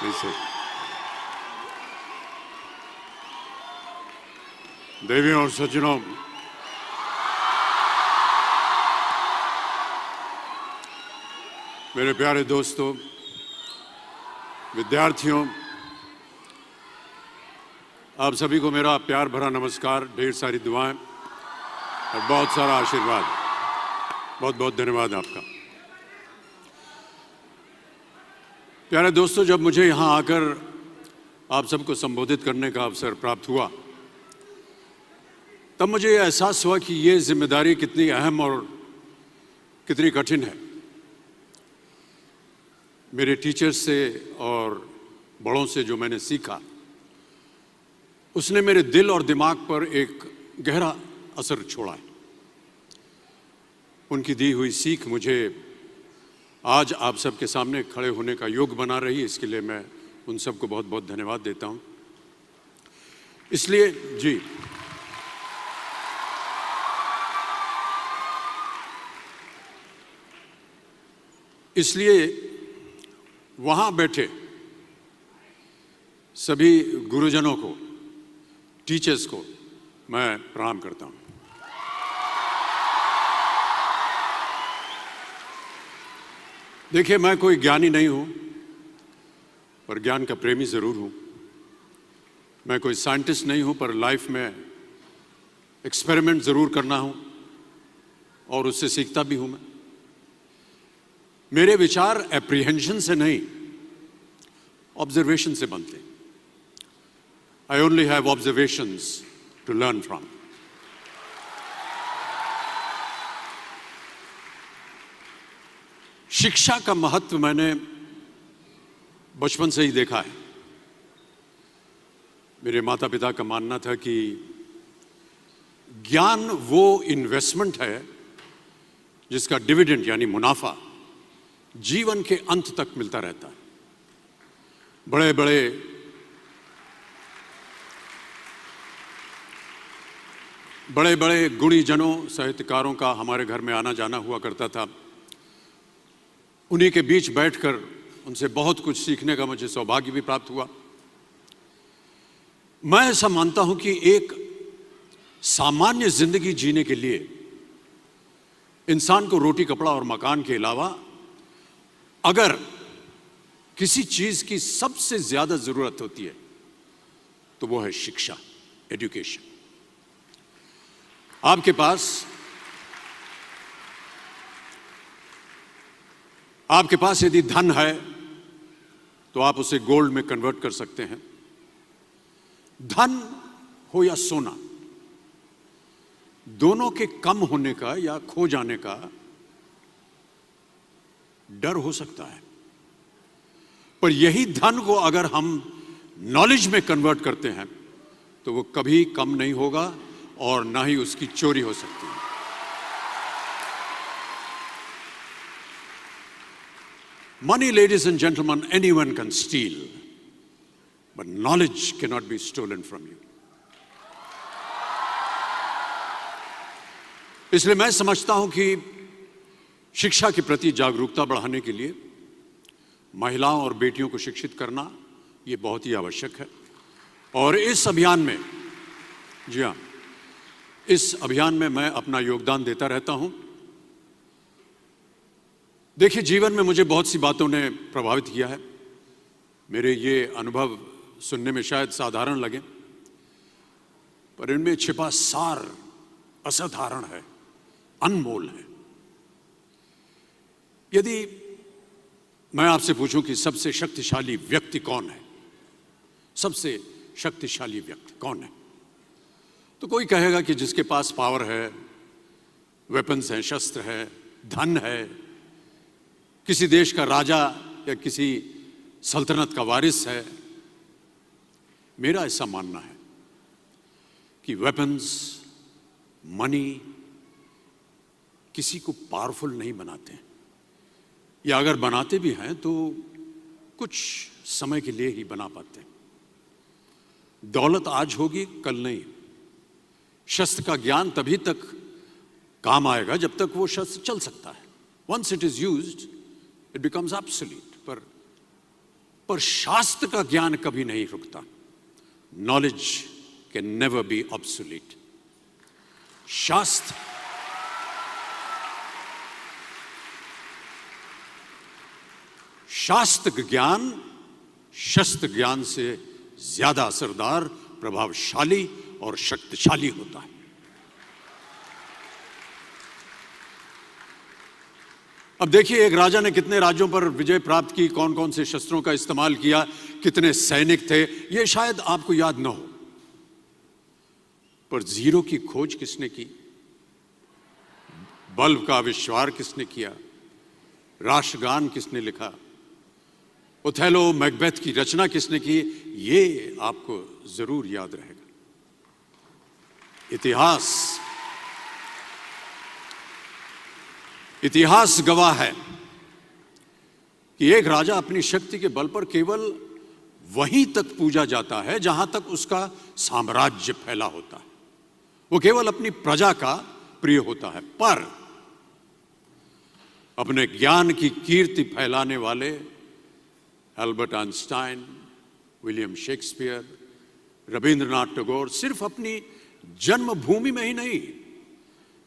ऐसे देवियों और सज्जनों, मेरे प्यारे दोस्तों, विद्यार्थियों, आप सभी को मेरा प्यार भरा नमस्कार, ढेर सारी दुआएं और बहुत सारा आशीर्वाद। बहुत बहुत धन्यवाद आपका। प्यारे दोस्तों, जब मुझे यहाँ आकर आप सबको संबोधित करने का अवसर प्राप्त हुआ, तब मुझे यह एहसास हुआ कि ये जिम्मेदारी कितनी अहम और कितनी कठिन है। मेरे टीचर्स से और बड़ों से जो मैंने सीखा, उसने मेरे दिल और दिमाग पर एक गहरा असर छोड़ा है। उनकी दी हुई सीख मुझे आज आप सबके सामने खड़े होने का योग बना रही है, इसके लिए मैं उन सबको बहुत बहुत धन्यवाद देता हूं। इसलिए वहां बैठे सभी गुरुजनों को, टीचर्स को मैं प्रणाम करता हूं। देखिए, मैं कोई ज्ञानी नहीं हूं, पर ज्ञान का प्रेमी जरूर हूं। मैं कोई साइंटिस्ट नहीं हूं, पर लाइफ में एक्सपेरिमेंट जरूर करना हूं और उससे सीखता भी हूं। मेरे विचार एप्रीहेंशन से नहीं, ऑब्जर्वेशन से बनते हैं। I only have observations to learn from. शिक्षा का महत्व मैंने बचपन से ही देखा है। मेरे माता पिता का मानना था कि ज्ञान वो इन्वेस्टमेंट है जिसका डिविडेंड यानी मुनाफा जीवन के अंत तक मिलता रहता है। बड़े बड़े गुणीजनों, साहित्यकारों का हमारे घर में आना जाना हुआ करता था। उन्हीं के बीच बैठकर उनसे बहुत कुछ सीखने का मुझे सौभाग्य भी प्राप्त हुआ। मैं ऐसा मानता हूं कि एक सामान्य जिंदगी जीने के लिए इंसान को रोटी, कपड़ा और मकान के अलावा अगर किसी चीज की सबसे ज्यादा जरूरत होती है तो वो है शिक्षा, एजुकेशन। आपके पास यदि धन है तो आप उसे गोल्ड में कन्वर्ट कर सकते हैं। धन हो या सोना, दोनों के कम होने का या खो जाने का डर हो सकता है, पर यही धन को अगर हम नॉलेज में कन्वर्ट करते हैं तो वो कभी कम नहीं होगा और ना ही उसकी चोरी हो सकती है। Money, ladies and gentlemen, anyone can steal, but knowledge cannot be stolen from you. इसलिए मैं समझता हूं कि शिक्षा के प्रति जागरूकता बढ़ाने के लिए महिलाओं और बेटियों को शिक्षित करना ये बहुत ही आवश्यक है। और इस अभियान में, जी हाँ, इस अभियान में मैं अपना योगदान देता रहता हूं। देखिए, जीवन में मुझे बहुत सी बातों ने प्रभावित किया है। मेरे ये अनुभव सुनने में शायद साधारण लगे, पर इनमें छिपा सार असाधारण है, अनमोल है। यदि मैं आपसे पूछूं कि सबसे शक्तिशाली व्यक्ति कौन है, सबसे शक्तिशाली व्यक्ति कौन है, तो कोई कहेगा कि जिसके पास पावर है, वेपन्स हैं, शस्त्र है, धन है, किसी देश का राजा या किसी सल्तनत का वारिस है। मेरा ऐसा मानना है कि वेपन्स, मनी किसी को पावरफुल नहीं बनाते, या अगर बनाते भी हैं तो कुछ समय के लिए ही बना पाते हैं। दौलत आज होगी, कल नहीं। शस्त्र का ज्ञान तभी तक काम आएगा जब तक वो शस्त्र चल सकता है। Once it is used, it becomes obsolete. पर पर शास्त्र का ज्ञान कभी नहीं रुकता। Knowledge can never be obsolete. शास्त्र ज्ञान शस्त्र ज्ञान से ज्यादा असरदार, प्रभावशाली और शक्तिशाली होता है। अब देखिए, एक राजा ने कितने राज्यों पर विजय प्राप्त की, कौन कौन से शस्त्रों का इस्तेमाल किया, कितने सैनिक थे, यह शायद आपको याद न हो, पर जीरो की खोज किसने की, बल्ब का आविष्कार किसने किया, राष्ट्रगान किसने लिखा, ओथेलो मैकबेथ की रचना किसने की, ये आपको जरूर याद रहेगा। इतिहास गवाह है कि एक राजा अपनी शक्ति के बल पर केवल वहीं तक पूजा जाता है जहां तक उसका साम्राज्य फैला होता है। वो केवल अपनी प्रजा का प्रिय होता है, पर अपने ज्ञान की कीर्ति फैलाने वाले Albert Einstein, William Shakespeare, Rabindranath Tagore सिर्फ अपनी जन्मभूमि में ही नहीं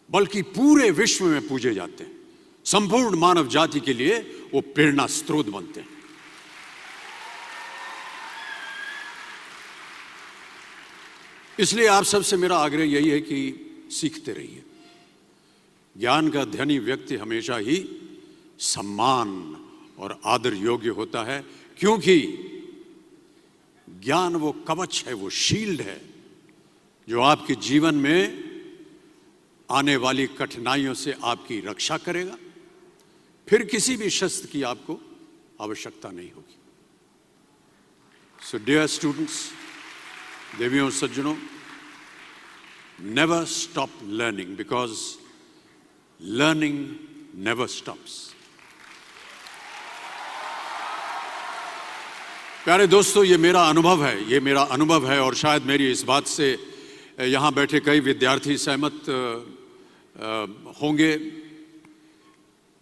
बल्कि पूरे विश्व में पूजे जाते हैं। संपूर्ण मानव जाति के लिए वो प्रेरणा स्रोत बनते हैं। इसलिए आप सबसे मेरा आग्रह यही है कि सीखते रहिए। ज्ञान का धनी व्यक्ति हमेशा ही सम्मान और आदर योग्य होता है, क्योंकि ज्ञान वो कवच है, वो शील्ड है जो आपके जीवन में आने वाली कठिनाइयों से आपकी रक्षा करेगा। फिर किसी भी शस्त्र की आपको आवश्यकता नहीं होगी। सो डियर स्टूडेंट्स, देवियों सज्जनों, never stop learning, because learning never stops. प्यारे दोस्तों, ये मेरा अनुभव है और शायद मेरी इस बात से यहाँ बैठे कई विद्यार्थी सहमत होंगे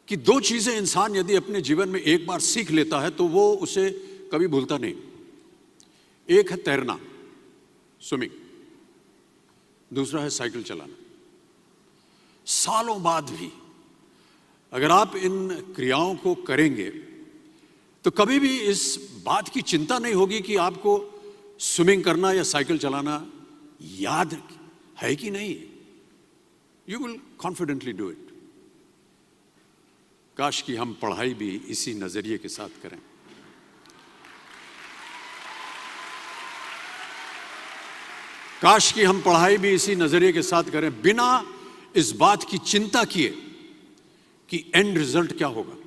कि दो चीजें इंसान यदि अपने जीवन में एक बार सीख लेता है तो वो उसे कभी भूलता नहीं। एक है तैरना, स्विमिंग, दूसरा है साइकिल चलाना। सालों बाद भी अगर आप इन क्रियाओं को करेंगे तो कभी भी इस बात की चिंता नहीं होगी कि आपको स्विमिंग करना या साइकिल चलाना याद है कि नहीं। You will confidently do it. काश कि हम पढ़ाई भी इसी नजरिए के साथ करें। काश कि हम पढ़ाई भी इसी नजरिए के साथ करें, बिना इस बात की चिंता किए कि एंड रिजल्ट क्या होगा।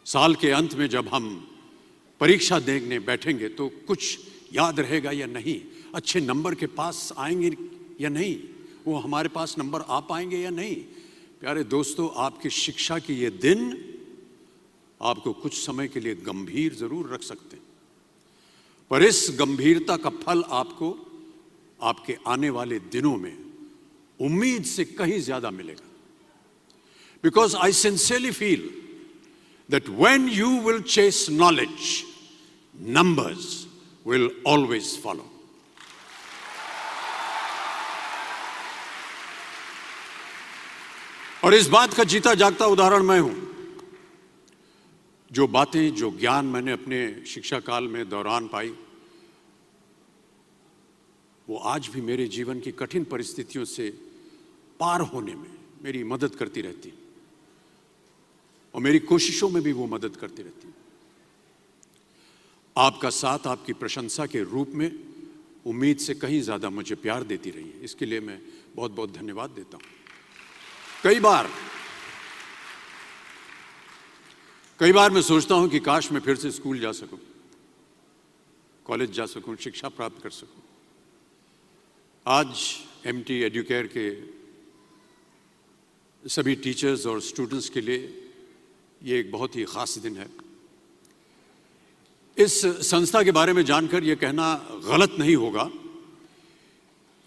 साल के अंत में जब हम परीक्षा देने बैठेंगे तो कुछ याद रहेगा या नहीं, अच्छे नंबर के पास आएंगे या नहीं, वो हमारे पास नंबर आ पाएंगे या नहीं। प्यारे दोस्तों, आपकी शिक्षा के ये दिन आपको कुछ समय के लिए गंभीर जरूर रख सकते हैं, पर इस गंभीरता का फल आपको आपके आने वाले दिनों में उम्मीद से कहीं ज्यादा मिलेगा। Because I sincerely feel that when you will chase knowledge, numbers will always follow. और इस बात का जीता जागता उदाहरण मैं हूं। जो बातें, जो ज्ञान मैंने अपने शिक्षा काल में दौरान पाई, वो आज भी मेरे जीवन की कठिन परिस्थितियों से पार होने में मेरी मदद करती रहती है और मेरी कोशिशों में भी वो मदद करती रहती है। आपका साथ, आपकी प्रशंसा के रूप में उम्मीद से कहीं ज्यादा मुझे प्यार देती रही है। इसके लिए मैं बहुत बहुत धन्यवाद देता हूं। कई बार मैं सोचता हूं कि काश मैं फिर से स्कूल जा सकूं, कॉलेज जा सकूं, शिक्षा प्राप्त कर सकूं। आज एमटी एडुकेयर के सभी टीचर्स और स्टूडेंट्स के लिए ये एक बहुत ही खास दिन है। इस संस्था के बारे में जानकर यह कहना गलत नहीं होगा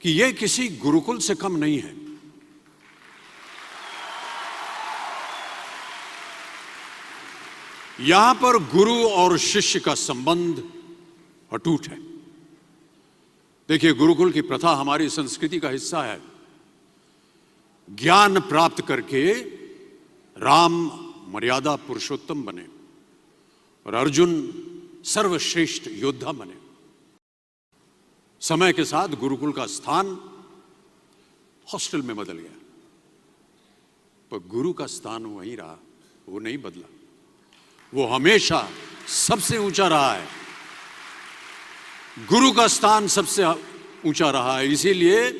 कि यह किसी गुरुकुल से कम नहीं है। यहां पर गुरु और शिष्य का संबंध अटूट है। देखिए, गुरुकुल की प्रथा हमारी संस्कृति का हिस्सा है। ज्ञान प्राप्त करके राम मर्यादा पुरुषोत्तम बने और अर्जुन सर्वश्रेष्ठ योद्धा बने। समय के साथ गुरुकुल का स्थान हॉस्टल में बदल गया, पर गुरु का स्थान वहीं रहा, वो नहीं बदला। वो हमेशा सबसे ऊंचा रहा है। गुरु का स्थान सबसे ऊंचा रहा है। इसीलिए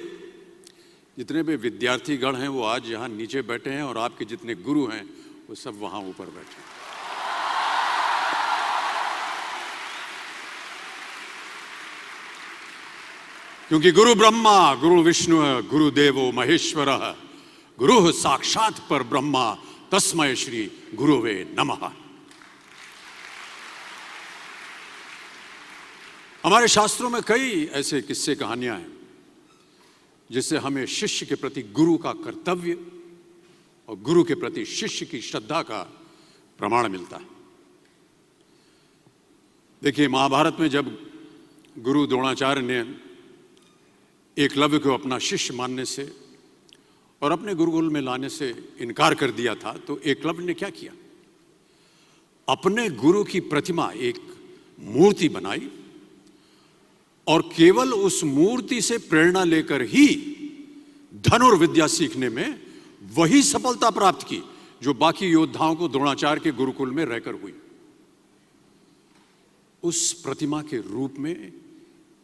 जितने भी विद्यार्थीगण हैं वो आज यहां नीचे बैठे हैं और आपके जितने गुरु हैं वो सब वहां ऊपर बैठे हैं। क्योंकि गुरु ब्रह्मा गुरु विष्णु गुरुदेवो महेश्वर गुरु साक्षात पर ब्रह्मा तस्मै श्री गुरुवे नमः। हमारे शास्त्रों में कई ऐसे किस्से कहानियां हैं जिससे हमें शिष्य के प्रति गुरु का कर्तव्य और गुरु के प्रति शिष्य की श्रद्धा का प्रमाण मिलता है। देखिए, महाभारत में जब गुरु द्रोणाचार्य ने एकलव्य को अपना शिष्य मानने से और अपने गुरुकुल में लाने से इनकार कर दिया था, तो एकलव्य ने क्या किया? अपने गुरु की प्रतिमा, एक मूर्ति बनाई और केवल उस मूर्ति से प्रेरणा लेकर ही धनुर्विद्या सीखने में वही सफलता प्राप्त की जो बाकी योद्धाओं को द्रोणाचार्य के गुरुकुल में रहकर हुई। उस प्रतिमा के रूप में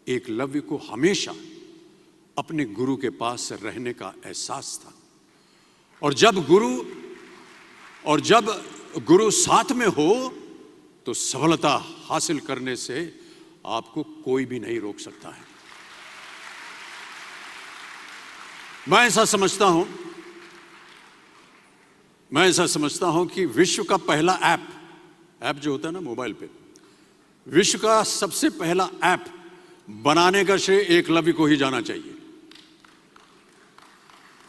एकलव्य को हमेशा अपने गुरु के पास रहने का एहसास था। और जब गुरु साथ में हो तो सफलता हासिल करने से आपको कोई भी नहीं रोक सकता है। मैं ऐसा समझता हूं कि विश्व का पहला ऐप जो होता है ना मोबाइल पे, विश्व का सबसे पहला ऐप बनाने का श्रेय एकलव्य को ही जाना चाहिए।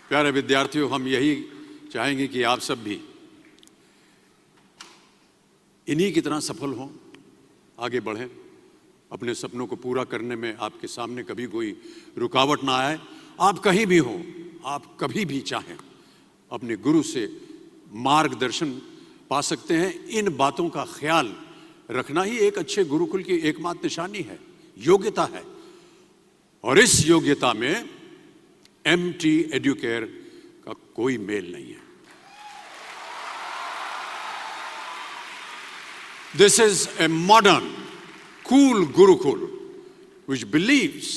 प्यारे विद्यार्थियों, हम यही चाहेंगे कि आप सब भी इन्हीं की तरह सफल हों, आगे बढ़ें, अपने सपनों को पूरा करने में आपके सामने कभी कोई रुकावट ना आए। आप कहीं भी हों, आप कभी भी चाहें अपने गुरु से मार्गदर्शन पा सकते हैं। इन बातों का ख्याल रखना ही एक अच्छे गुरुकुल की एकमात्र निशानी है, योग्यता है। और इस योग्यता में MT एडुकेयर का कोई मेल नहीं है। This is a modern, cool Gurukul which believes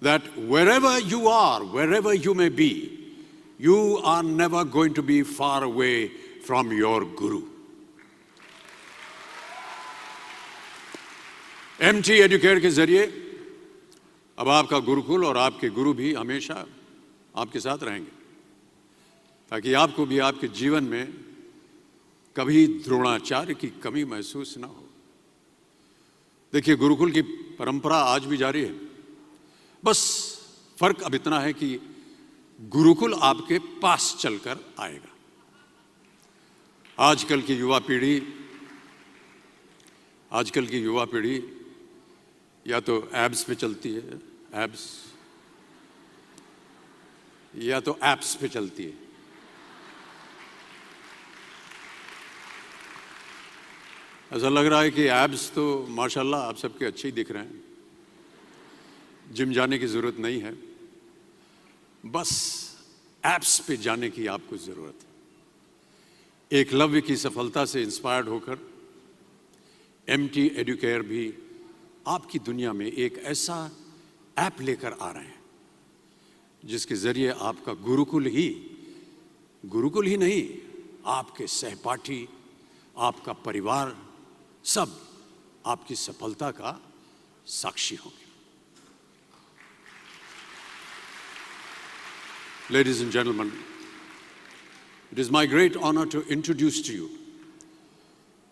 that wherever you are, wherever you may be, you are never going to be far away from your Guru. MT Educare के जरिए अब आपका गुरुकुल और आपके गुरु भी हमेशा आपके साथ रहेंगे, ताकि आपको भी आपके जीवन में कभी द्रोणाचार्य की कमी महसूस ना हो। देखिए, गुरुकुल की परंपरा आज भी जारी है। बस फर्क अब इतना है कि गुरुकुल आपके पास चलकर आएगा। आजकल की युवा पीढ़ी या तो एब्स पे चलती है, या तो एप्स पे चलती है। ऐसा लग रहा है कि एब्स तो माशाल्लाह आप सबके अच्छे ही दिख रहे हैं, जिम जाने की जरूरत नहीं है, बस एप्स पे जाने की आपको जरूरत है। एकलव्य की सफलता से इंस्पायर्ड होकर MT एडुकेयर भी आपकी दुनिया में एक ऐसा ऐप लेकर आ रहे हैं जिसके जरिए आपका गुरुकुल ही नहीं, आपके सहपाठी, आपका परिवार सब आपकी सफलता का साक्षी होंगे। Ladies and gentlemen, it is my great honor to introduce to you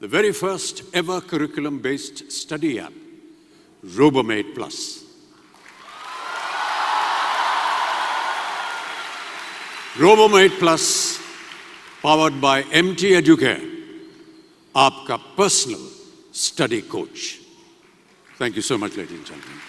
the very first ever curriculum-based study app, RoboMate Plus. RoboMate Plus, powered by MT Educare, आपका personal study coach. Thank you so much ladies and gentleman.